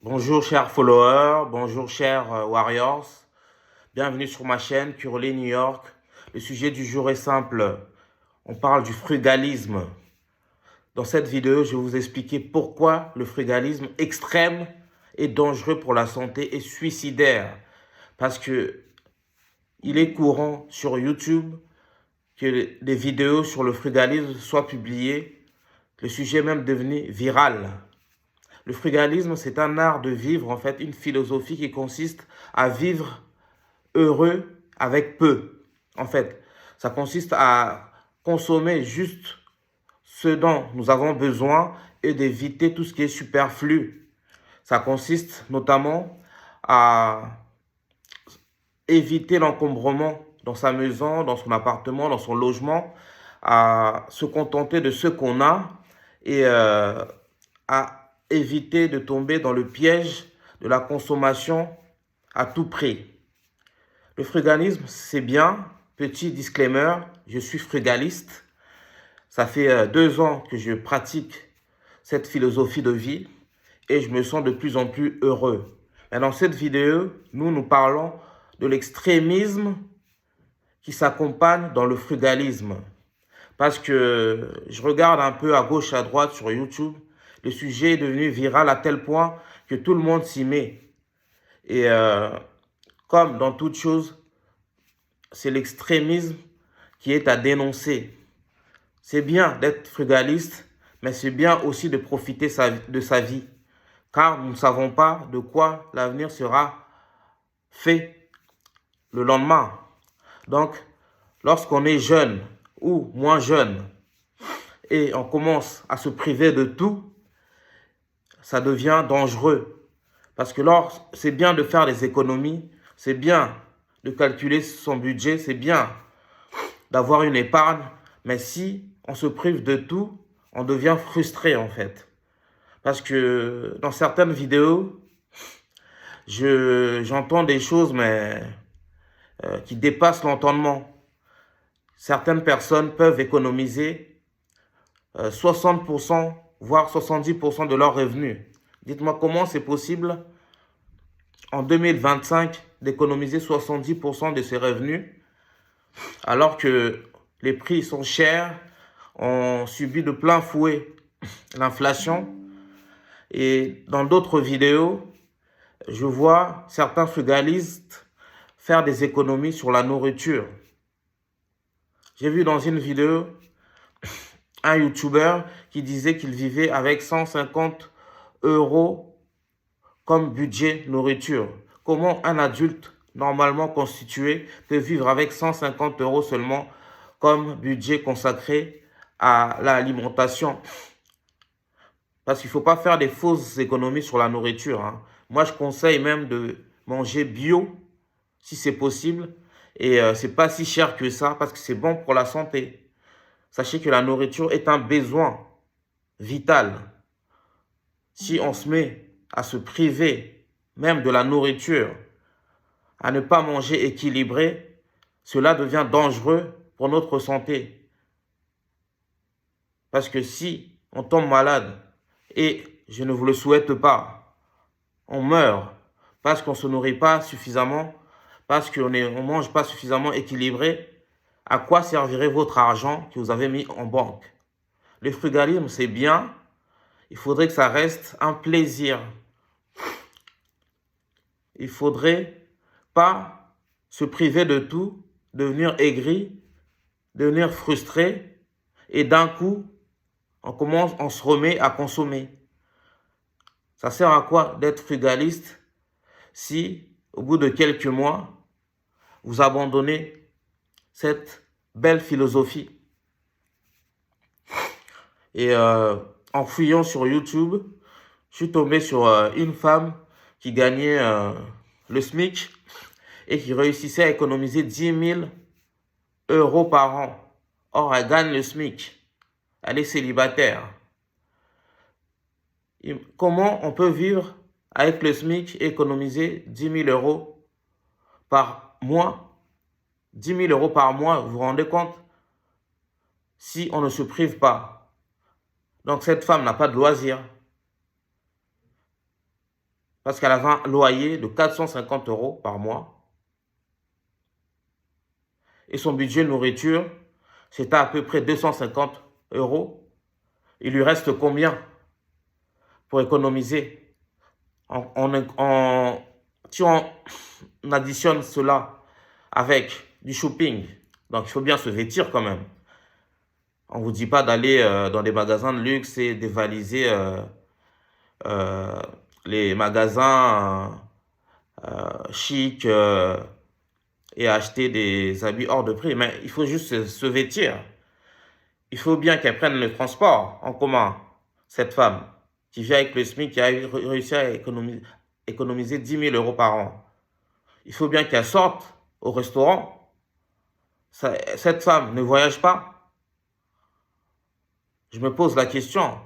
Bonjour chers followers, bonjour chers warriors, bienvenue sur ma chaîne Curly New York. Le sujet du jour est simple, on parle du frugalisme. Dans cette vidéo, je vais vous expliquer pourquoi le frugalisme extrême est dangereux pour la santé et suicidaire. Parce que il est courant sur YouTube que des vidéos sur le frugalisme soient publiées. Le sujet est même devenu viral. Le frugalisme, c'est un art de vivre, en fait, une philosophie qui consiste à vivre heureux avec peu. En fait, ça consiste à consommer juste ce dont nous avons besoin et d'éviter tout ce qui est superflu. Ça consiste notamment à éviter l'encombrement dans sa maison, dans son appartement, dans son logement, à se contenter de ce qu'on a et à éviter de tomber dans le piège de la consommation à tout prix. Le frugalisme, c'est bien. Petit disclaimer, je suis frugaliste. Ça fait 2 ans que je pratique cette philosophie de vie et je me sens de plus en plus heureux. Et dans cette vidéo, nous parlons de l'extrémisme qui s'accompagne dans le frugalisme. Parce que je regarde un peu à gauche, à droite sur YouTube, le sujet est devenu viral à tel point que tout le monde s'y met. Et comme dans toute chose, c'est l'extrémisme qui est à dénoncer. C'est bien d'être frugaliste, mais c'est bien aussi de profiter de sa vie. Car nous ne savons pas de quoi l'avenir sera fait le lendemain. Donc, lorsqu'on est jeune ou moins jeune et on commence à se priver de tout, ça devient dangereux. Parce que c'est bien de faire des économies, c'est bien de calculer son budget, c'est bien d'avoir une épargne, mais si on se prive de tout, on devient frustré en fait. Parce que dans certaines vidéos, j'entends des choses mais qui dépassent l'entendement. Certaines personnes peuvent économiser 60%, voire 70% de leurs revenus. Dites-moi comment c'est possible en 2025 d'économiser 70% de ses revenus alors que les prix sont chers, on subit de plein fouet l'inflation. Et dans d'autres vidéos, je vois certains frugalistes faire des économies sur la nourriture. J'ai vu dans une vidéo un YouTuber qui disait qu'il vivait avec 150 € comme budget nourriture. Comment un adulte normalement constitué peut vivre avec 150 € seulement comme budget consacré à l'alimentation? Parce qu'il ne faut pas faire des fausses économies sur la nourriture, hein. Moi, je conseille même de manger bio, si c'est possible. Et c'est pas si cher que ça, parce que c'est bon pour la santé. Sachez que la nourriture est un besoin vital. Si on se met à se priver même de la nourriture, à ne pas manger équilibré, cela devient dangereux pour notre santé. Parce que si on tombe malade, et je ne vous le souhaite pas, on meurt parce qu'on ne se nourrit pas suffisamment, parce qu'on ne mange pas suffisamment équilibré, à quoi servirait votre argent que vous avez mis en banque? Le frugalisme, c'est bien, il faudrait que ça reste un plaisir. Il ne faudrait pas se priver de tout, devenir aigri, devenir frustré, et d'un coup, on se remet à consommer. Ça sert à quoi d'être frugaliste si, au bout de quelques mois, vous abandonnez cette belle philosophie? Et en fouillant sur YouTube, je suis tombé sur une femme qui gagnait le SMIC et qui réussissait à économiser 10 000 € par an. Or, elle gagne le SMIC. Elle est célibataire. Et comment on peut vivre avec le SMIC et économiser 10 000 € par mois? 10 000 € par mois, vous vous rendez compte? Si on ne se prive pas. Donc, cette femme n'a pas de loisirs. parce qu'elle avait un loyer de 450 € par mois. Et son budget nourriture, c'était à peu près 250 €. Il lui reste combien pour économiser si on additionne cela avec du shopping, donc il faut bien se vêtir quand même. On ne vous dit pas d'aller dans des magasins de luxe et dévaliser les magasins chics et acheter des habits hors de prix. Mais il faut juste se vêtir. Il faut bien qu'elle prenne le transport en commun, cette femme qui vit avec le SMIC, qui a réussi à économiser 10 000 € par an. Il faut bien qu'elle sorte au restaurant. Cette femme ne voyage pas. Je me pose la question.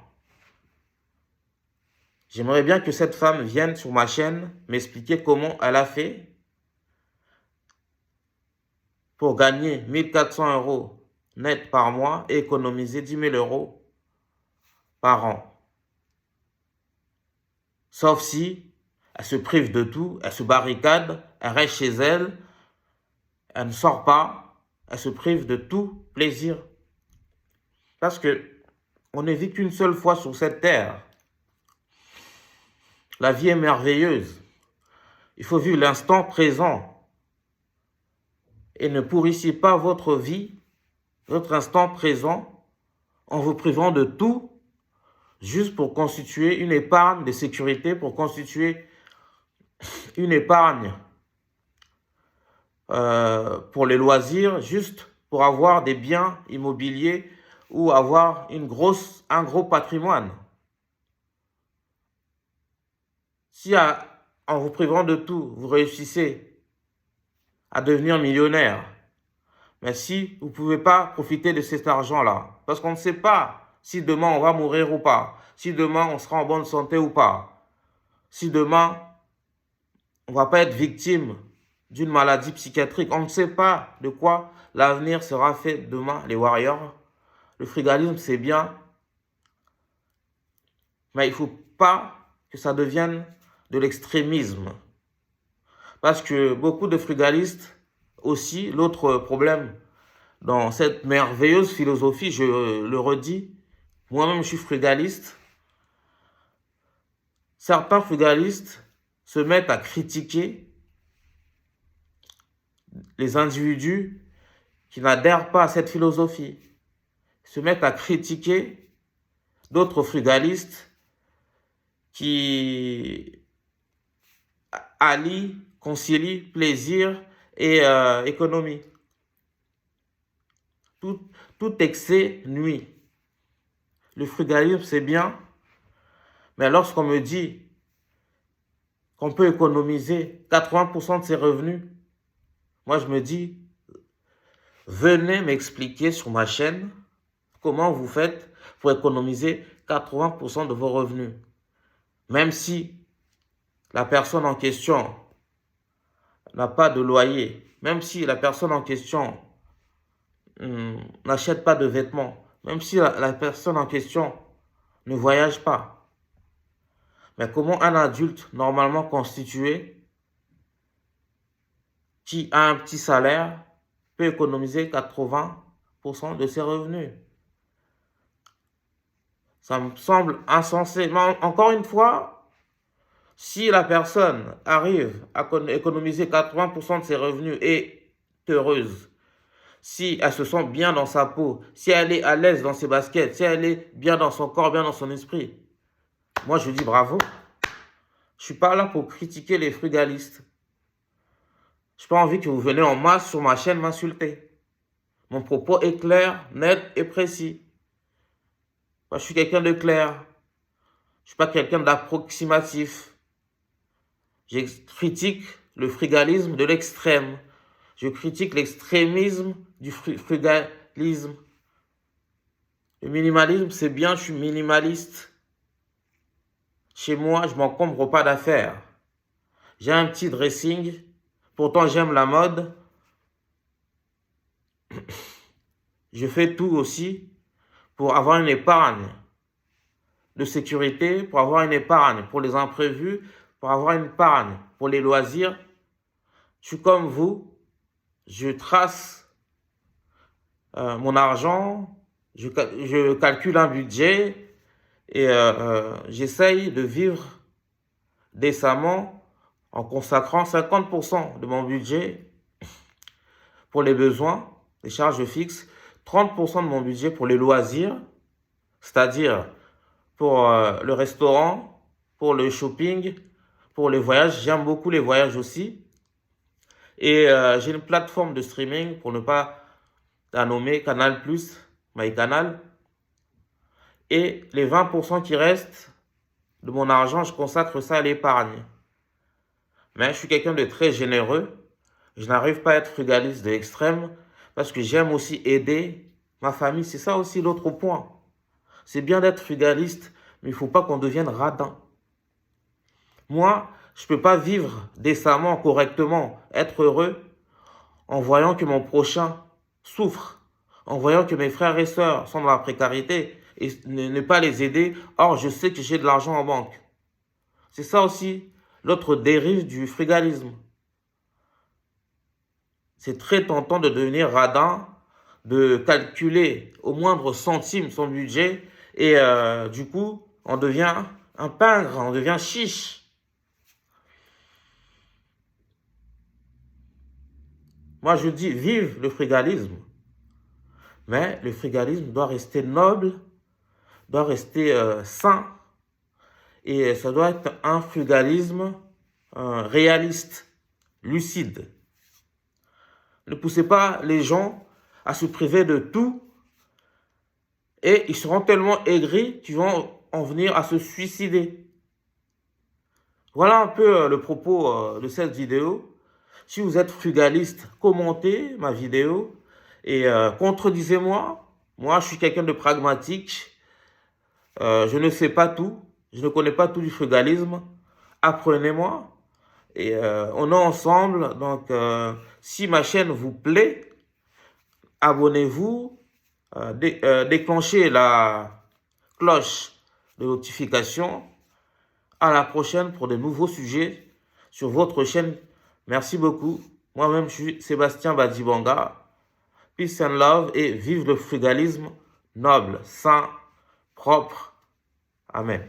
J'aimerais bien que cette femme vienne sur ma chaîne m'expliquer comment elle a fait pour gagner 1400 € net par mois et économiser 10 000 € par an. Sauf si elle se prive de tout, elle se barricade, elle reste chez elle, elle ne sort pas, elle se prive de tout plaisir. Parce que on ne vit qu'une seule fois sur cette terre. La vie est merveilleuse. Il faut vivre l'instant présent. Et ne pourrissez pas votre vie, votre instant présent, en vous privant de tout, juste pour constituer une épargne de sécurité, pour constituer une épargne pour les loisirs, juste pour avoir des biens immobiliers ou avoir un gros patrimoine. Si en vous privant de tout, vous réussissez à devenir millionnaire, mais si vous ne pouvez pas profiter de cet argent-là, parce qu'on ne sait pas si demain on va mourir ou pas, si demain on sera en bonne santé ou pas, si demain on ne va pas être victime d'une maladie psychiatrique, on ne sait pas de quoi l'avenir sera fait demain, les warriors. Le frugalisme, c'est bien, mais il ne faut pas que ça devienne de l'extrémisme. Parce que beaucoup de frugalistes, aussi, l'autre problème dans cette merveilleuse philosophie, je le redis, moi-même je suis frugaliste, certains frugalistes se mettent à critiquer les individus qui n'adhèrent pas à cette philosophie, se mettent à critiquer d'autres frugalistes qui allient, concilient plaisir et économie. Tout excès nuit. Le frugalisme, c'est bien, mais lorsqu'on me dit qu'on peut économiser 80% de ses revenus, moi je me dis, venez m'expliquer sur ma chaîne comment vous faites pour économiser 80% de vos revenus. Même si la personne en question n'a pas de loyer, même si la personne en question n'achète pas de vêtements, même si la personne en question ne voyage pas. Mais comment un adulte normalement constitué qui a un petit salaire peut économiser 80% de ses revenus? Ça me semble insensé. Mais encore une fois, si la personne arrive à économiser 80% de ses revenus et est heureuse, si elle se sent bien dans sa peau, si elle est à l'aise dans ses baskets, si elle est bien dans son corps, bien dans son esprit, moi je dis bravo. Je ne suis pas là pour critiquer les frugalistes. Je n'ai pas envie que vous veniez en masse sur ma chaîne m'insulter. Mon propos est clair, net et précis. Moi, je suis quelqu'un de clair. Je ne suis pas quelqu'un d'approximatif. Je critique le frugalisme de l'extrême. Je critique l'extrémisme du frugalisme. Le minimalisme, c'est bien, je suis minimaliste. Chez moi, je ne m'encombre pas d'affaires. J'ai un petit dressing. Pourtant, j'aime la mode. Je fais tout aussi pour avoir une épargne de sécurité, pour avoir une épargne pour les imprévus, pour avoir une épargne pour les loisirs. Je suis comme vous, je trace mon argent, je calcule un budget et j'essaye de vivre décemment en consacrant 50% de mon budget pour les besoins, les charges fixes, 30% de mon budget pour les loisirs, c'est-à-dire pour le restaurant, pour le shopping, pour les voyages. J'aime beaucoup les voyages aussi. Et j'ai une plateforme de streaming, pour ne pas la nommer, Canal+, MyCanal. Et les 20% qui restent de mon argent, je consacre ça à l'épargne. Mais je suis quelqu'un de très généreux. Je n'arrive pas à être frugaliste de l'extrême parce que j'aime aussi aider ma famille. C'est ça aussi l'autre point. C'est bien d'être frugaliste, mais il ne faut pas qu'on devienne radin. Moi, je ne peux pas vivre décemment, correctement, être heureux en voyant que mon prochain souffre, en voyant que mes frères et sœurs sont dans la précarité et ne pas les aider. Or, je sais que j'ai de l'argent en banque. C'est ça aussi l'autre dérive du frugalisme. C'est très tentant de devenir radin, de calculer au moindre centime son budget et du coup, on devient un pingre, on devient chiche. Moi, je dis vive le frugalisme. Mais le frugalisme doit rester noble, doit rester sain. Et ça doit être un frugalisme réaliste, lucide. Ne poussez pas les gens à se priver de tout et ils seront tellement aigris qu'ils vont en venir à se suicider. Voilà un peu le propos de cette vidéo. Si vous êtes frugaliste, commentez ma vidéo et contredisez-moi. Moi, je suis quelqu'un de pragmatique. Je ne sais pas tout. Je ne connais pas tout du frugalisme. Apprenez-moi. Et on est ensemble. Donc, si ma chaîne vous plaît, abonnez-vous. Déclenchez la cloche de notification. À la prochaine pour de nouveaux sujets sur votre chaîne. Merci beaucoup. Moi-même, je suis Sébastien Badibanga. Peace and love et vive le frugalisme noble, sain, propre. Amen.